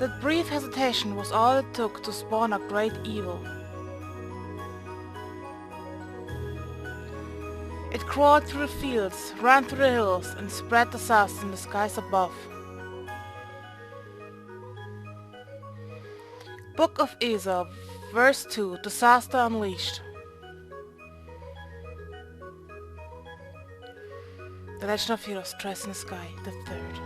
That brief hesitation was all it took to spawn a great evil. It crawled through the fields, ran through the hills, and spread disaster in the skies above. Book of Esau, verse 2, Disaster Unleashed. The Legend of Heroes, Dress in the Sky, the third.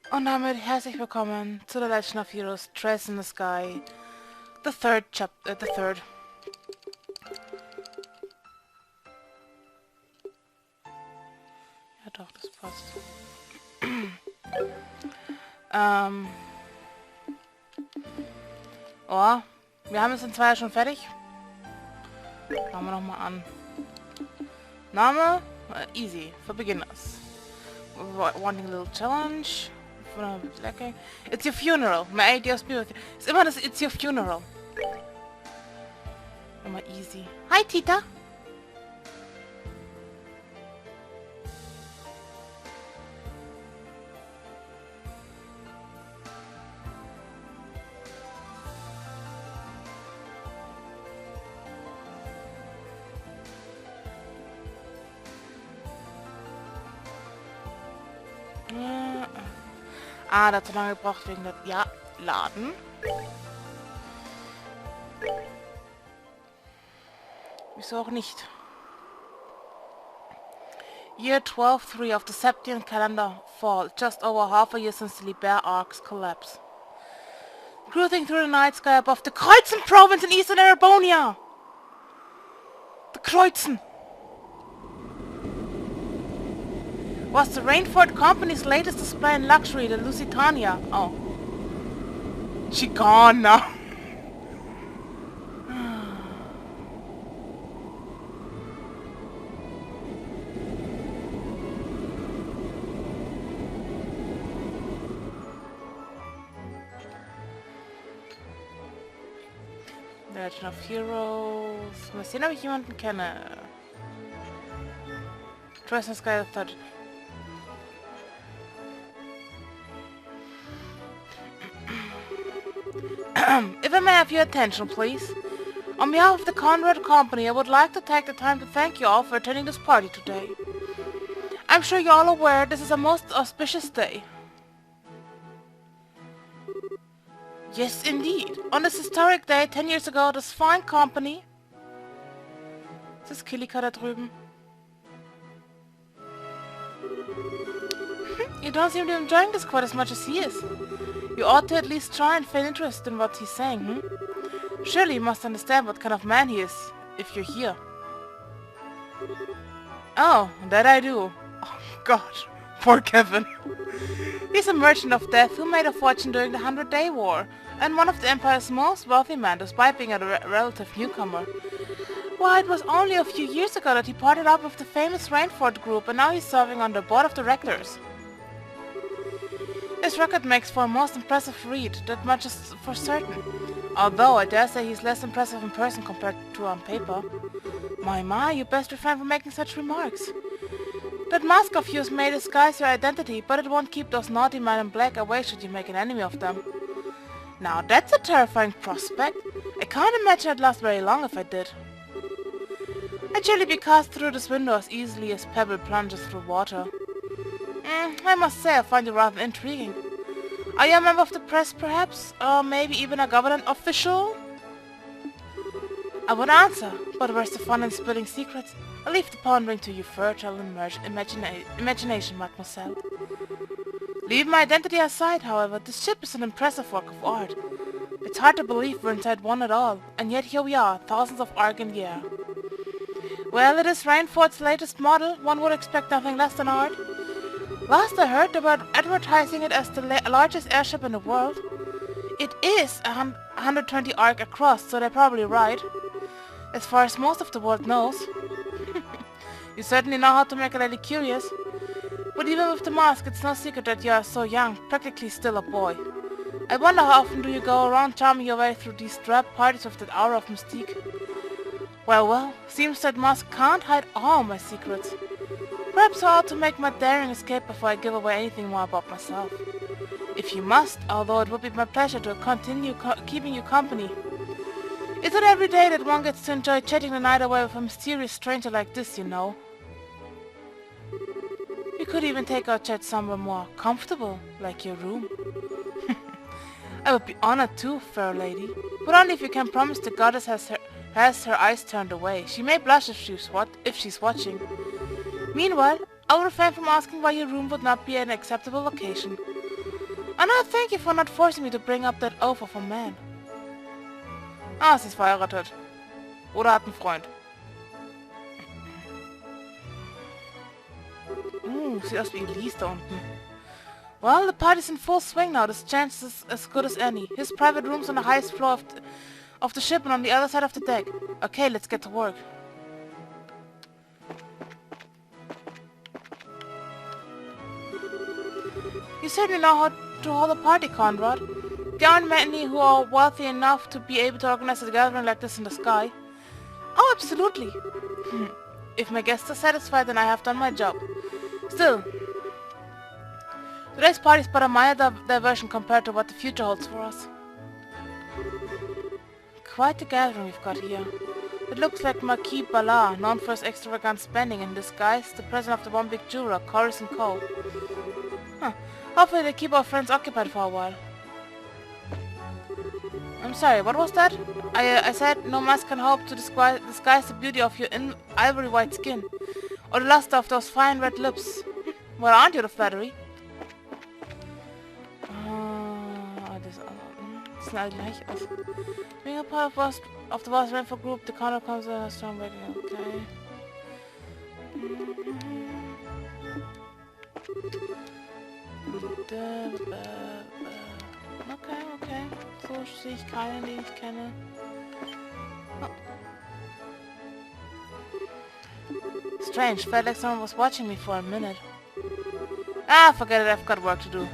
Und damit herzlich willkommen zu The Legend of Heroes, Dress in the Sky, the third chapter, the third. Ja doch, das passt. Oh, wir haben es in 2 Jahren schon fertig. Fangen wir nochmal an. Name? Easy, for beginners. Wanting a little challenge. It's your funeral. My ideas be with you. Ist immer das It's your funeral. Immer easy. Hi, Tita. Ah, da hat so lange gebraucht wegen der... Ja, laden. Wieso auch nicht? Year 12-3 of the Septian calendar fall, just over half a year since the Liber Ark's collapse. Cruising through the night sky above the Kreuzen province in eastern Arabonia! The Kreuzen! Was the Rainford Company's latest display in luxury, the Lusitania. Oh. She gone now. The Legend of Heroes. Mal sehen, ob ich jemanden kenne. Dress in the Sky the Third. If I may have your attention, please. On behalf of the Conrad Company, I would like to take the time to thank you all for attending this party today. I'm sure you're all aware this is a most auspicious day. Yes, indeed. On this historic day, 10 years ago, this fine company... Ist das Kilika da drüben? You don't seem to be enjoying this quite as much as he is. You ought to at least try and feel interest in what he's saying, hmm? Surely you must understand what kind of man he is, if you're here. Oh, that I do. Oh, God. Poor Kevin. He's a merchant of death who made a fortune during the 100-Day War, and one of the Empire's most wealthy men, despite being a relative newcomer. Why, it was only a few years ago that he parted up with the famous Rainford Group, and now he's serving on the board of directors. His record makes for a most impressive read, that much is for certain. Although I dare say he's less impressive in person compared to on paper. My, you best refrain from making such remarks. That mask of yours may disguise your identity, but it won't keep those naughty men in black away should you make an enemy of them. Now that's a terrifying prospect. I can't imagine I'd last very long if I did. I'd surely be cast through this window as easily as pebble plunges through water. I must say I find you rather intriguing. Are you a member of the press, perhaps? Or maybe even a government official? I would answer, but where's the fun in spilling secrets? I'll leave the pondering to your fertile imagination, mademoiselle. Leave my identity aside, however, this ship is an impressive work of art. It's hard to believe we're inside one at all, and yet here we are, thousands of arc in the air. Well, it is Rainford's latest model. One would expect nothing less than art. Last I heard, they were advertising it as the largest airship in the world. It is 120 arc across, so they're probably right. As far as most of the world knows. You certainly know how to make a lady curious. But even with the mask, it's no secret that you are so young, practically still a boy. I wonder how often do you go around charming your way through these drab parties with that aura of mystique? Well, seems that mask can't hide all my secrets. Perhaps I ought to make my daring escape before I give away anything more about myself. If you must, although it would be my pleasure to continue keeping you company. It's not every day that one gets to enjoy chatting the night away with a mysterious stranger like this, you know. We could even take our chat somewhere more comfortable, like your room. I would be honored too, fair lady, but only if you can promise the goddess has her eyes turned away. She may blush if she's watching. Meanwhile, I'll refrain from asking why your room would not be an acceptable location. And I thank you for not forcing me to bring up that oath of a man. Ah, sie ist verheiratet. Oder hat einen Freund. Sieht aus wie Elise da unten. Well, the party's in full swing now. This chance is as good as any. His private room's on the highest floor of the ship and on the other side of the deck. Okay, let's get to work. You certainly know how to hold a party, Conrad. There aren't many who are wealthy enough to be able to organize a gathering like this in the sky. Oh, absolutely. If my guests are satisfied, then I have done my job. Still, today's party is but a minor diversion compared to what the future holds for us. Quite the gathering we've got here. It looks like Marquis Ballard, known for his extravagant spending, in disguise the president of the one big jeweler, Corus & Co. Hopefully they keep our friends occupied for a while. I'm sorry, what was that? I said no mask can hope to disguise the beauty of your ivory white skin. Or the luster of those fine red lips. Well, aren't you the flattery? Das sieht alle gleich aus. Being a part of the vast rainfall group, the counter comes a strong breaking. Okay. Okay. So sehe ich keinen, den ich kenne. Oh. Strange, felt like someone was watching me for a minute. Ah, forget it, I've got work to do.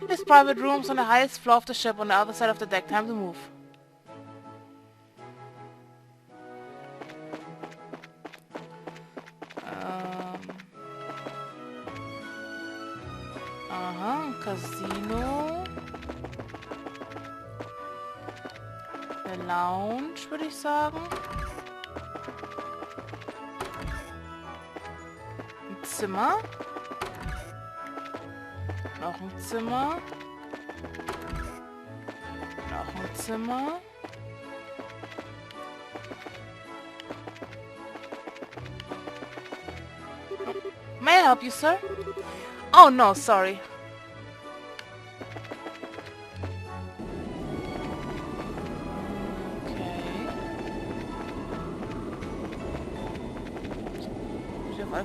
His private room's on the highest floor of the ship on the other side of the deck. Time to move. Casino. Eine Lounge, würde ich sagen. Ein Zimmer. Noch ein Zimmer. Noch ein Zimmer. May I help you, sir? Oh no, sorry.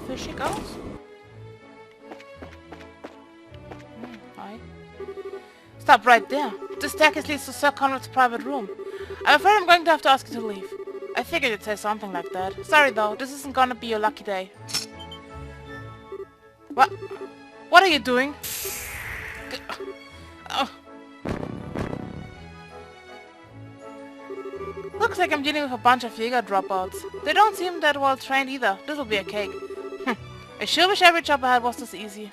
Voll schick aus. Hi. Stop right there. The staircase leads to Sir Conrad's private room. I'm afraid I'm going to have to ask you to leave. I figured you'd say something like that. Sorry though, this isn't gonna be your lucky day. What? What are you doing? Oh. Looks like I'm dealing with a bunch of Jäger dropouts. They don't seem that well trained either. This'll be a cake. I sure wish every job I had was this easy.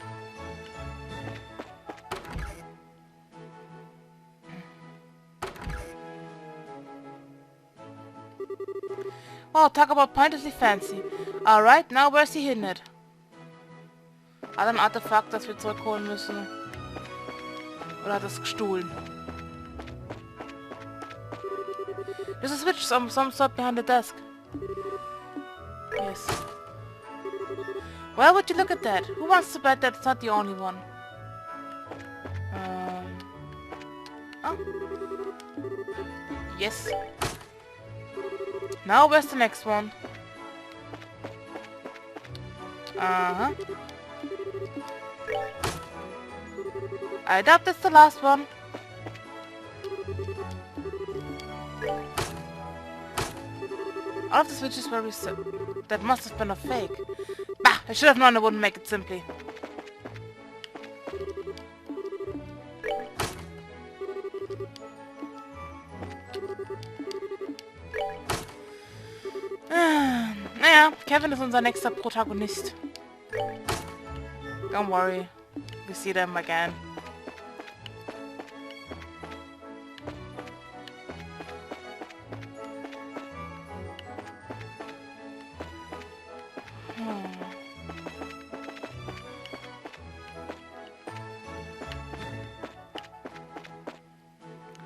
Oh, talk about pointlessly fancy. Alright, now where's he hidden it? Hat er ein Artefakt, das wir zurückholen müssen? Oder hat er es gestohlen? There's a switch some sort behind the desk. Yes. Well, would you look at that? Who wants to bet that it's not the only one? Oh. Yes. Now where's the next one? Uh-huh. I doubt that's the last one. All of the switches were reset. That must have been a fake. Bah! I should have known I wouldn't make it simply. Naja, Kevin ist unser nächster Protagonist. Don't worry. We see them again.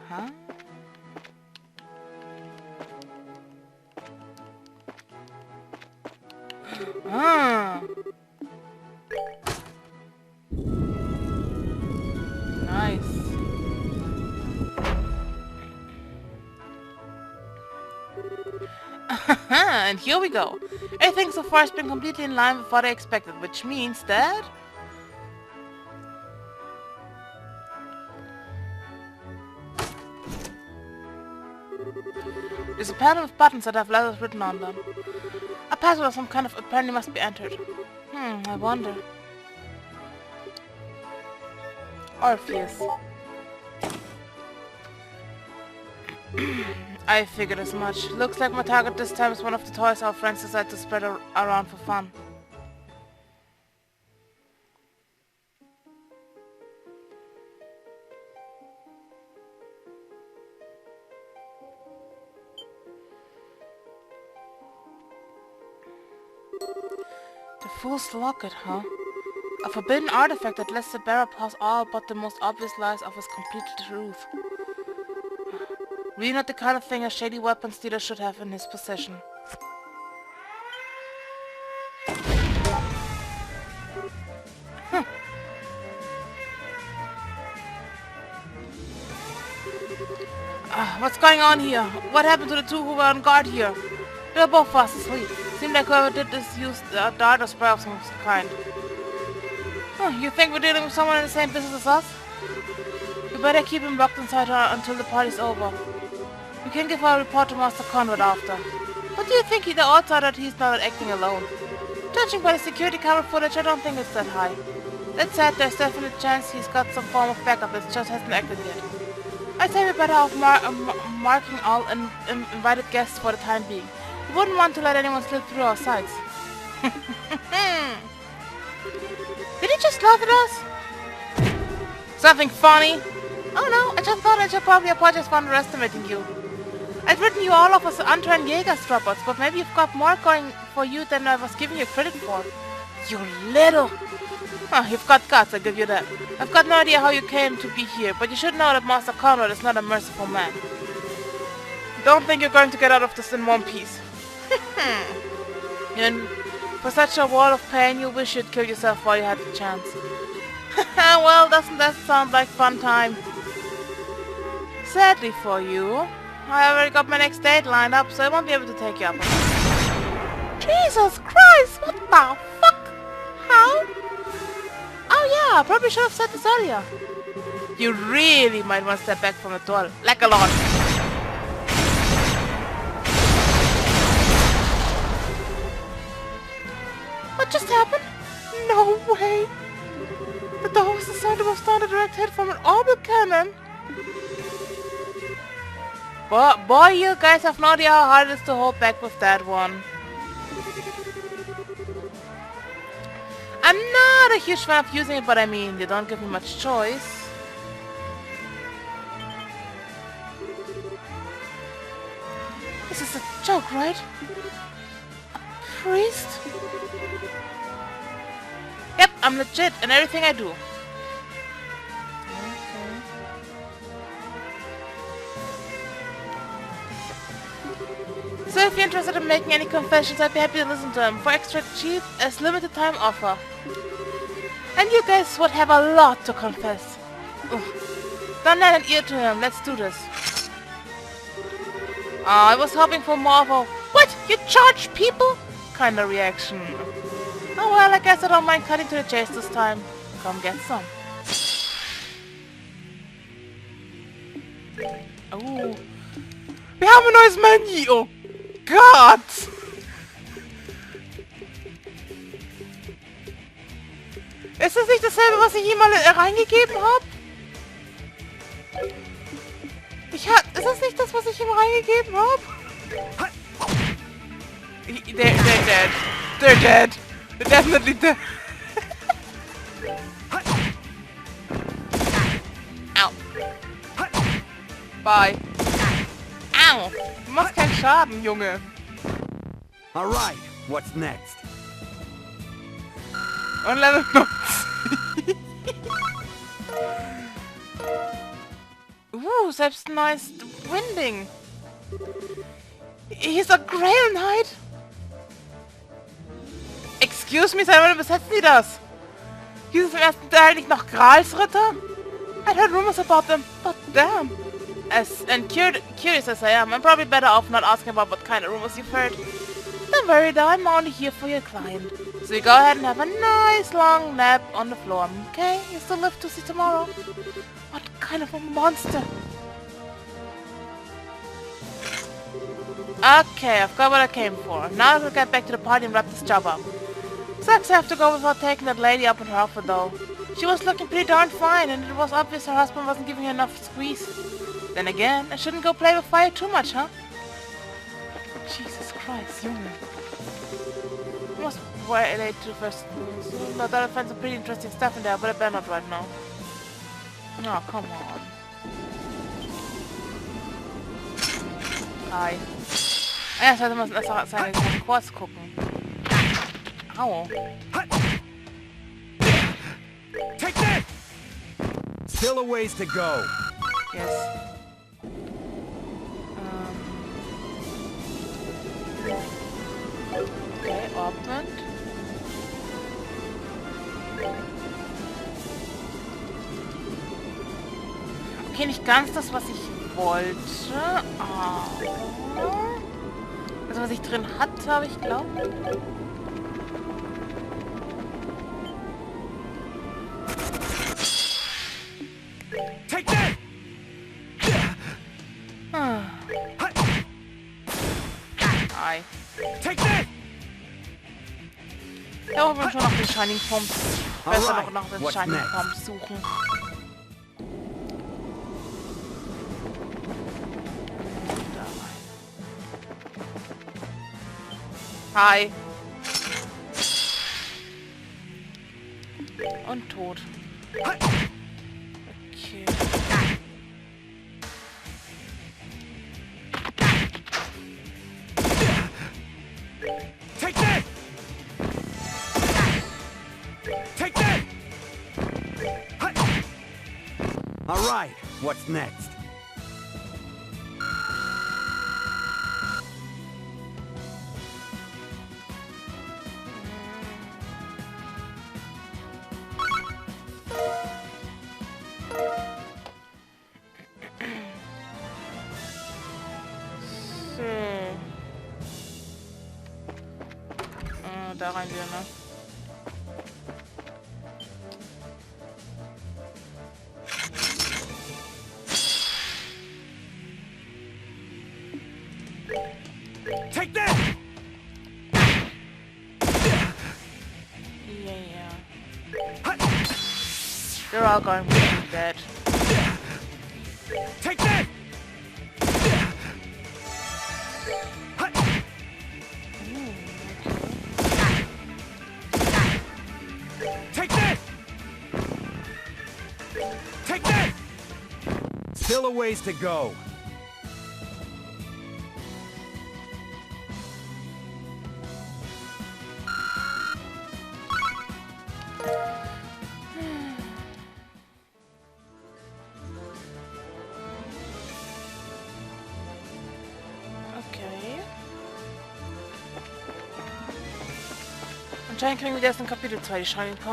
Huh? Ah. Nice. And here we go. Everything so far has been completely in line with what I expected, which means that... there's a panel of buttons that have letters written on them. A password of some kind of apparently must be entered. I wonder. Orpheus. I figured as much. Looks like my target this time is one of the toys our friends decide to spread around for fun. The Fool's Locket, huh? A forbidden artifact that lets the bearer pass all but the most obvious lies of his complete truth. Really not the kind of thing a shady weapon stealer should have in his possession. What's going on here? What happened to the two who were on guard here? They were both fast asleep. Seemed like whoever did this used a dart or spray of some kind. You think we're dealing with someone in the same business as us? You better keep him locked inside until the party's over. We can give our report to Master Conrad after. What do you think? The odds are that he's not acting alone. Judging by the security camera footage, I don't think it's that high. That said, there's definitely a chance he's got some form of backup that just hasn't acted yet. I'd say we're better off marking all invited guests for the time being. We wouldn't want to let anyone slip through our sights. Did he just laugh at us? Something funny? Oh no, I just thought I should probably apologize for underestimating you. I'd written you all off as untrained Jägerstrappers, but maybe you've got more going for you than I was giving you credit for. You little... you've got guts, I'll give you that. I've got no idea how you came to be here, but you should know that Master Conrad is not a merciful man. Don't think you're going to get out of this in one piece. And for such a wall of pain, you wish you'd kill yourself while you had the chance. Well, doesn't that sound like fun time? Sadly for you, I already got my next date lined up, so I won't be able to take you up. Jesus Christ, what the fuck? How? Oh yeah, I probably should have said this earlier. You really might want to step back from the door, like a lot. What just happened? No way! The door was designed to withstand a direct hit from an orbital cannon. But boy, you guys have no idea how hard it is to hold back with that one. I'm not a huge fan of using it, but I mean, they don't give me much choice. This is a joke, right? A priest? Yep, I'm legit in everything I do. So if you're interested in making any confessions, I'd be happy to listen to them for extra cheap as limited time offer. And you guys would have a lot to confess. Ugh. Don't lend an ear to him, let's do this. I was hoping for more of a "what? You charge people?" kind of reaction. Oh well, I guess I don't mind cutting to the chase this time. Come get some. Oh. Wir haben ein neues Menü! Gott! Ist das nicht dasselbe, was ich ihm mal reingegeben habe? Ist das nicht das, was ich ihm reingegeben habe? They're dead. They're dead. They're definitely dead. Au. Bye. Au. Du machst keinen Schaden, Junge. Alright, what's next? Und Level 90. Selbst ein neues Winding. He's a Grail Knight. Excuse me, seit wann besetzen die das? Hieß es im ersten Teil nicht noch Gralsritter? I'd heard rumors about them, but damn. And curious as I am, I'm probably better off not asking about what kind of rumors you've heard. Don't worry though, I'm only here for your client. So you go ahead and have a nice long nap on the floor, okay? You still live to see tomorrow. What kind of a monster? Okay, I've got what I came for. Now I'll get back to the party and wrap this job up. Sucks I have to go without taking that lady up on her offer though. She was looking pretty darn fine and it was obvious her husband wasn't giving her enough squeeze. Then again, I shouldn't go play with fire too much, huh? Jesus Christ, Junge. I must wait late to the first news. I thought I'd find some pretty interesting stuff in there, but I better not right now. Oh, come on. Hi. Ja, sollte man erst seine Quartz gucken. Au. Take that! Still a ways to go. Yes. Okay, Ordnung. Okay, nicht ganz das, was ich wollte. Aber... Also was ich drin hatte, habe ich glaubt. Take that! Hi. Take that! Ja, wir wollen schon nach den Shining Pumps. Besser noch nach den Shining Pumps suchen. Hi. Und tot. Okay. Take that! Take that! All right, what's next? Da rein wieder, ne? Take that! Yeah. They're all going to be dead. Take that! Take that! Take that! Still a ways to go. Okay. Anscheinend kriegen wir erst in Kapitel 2 die Shining Pumps.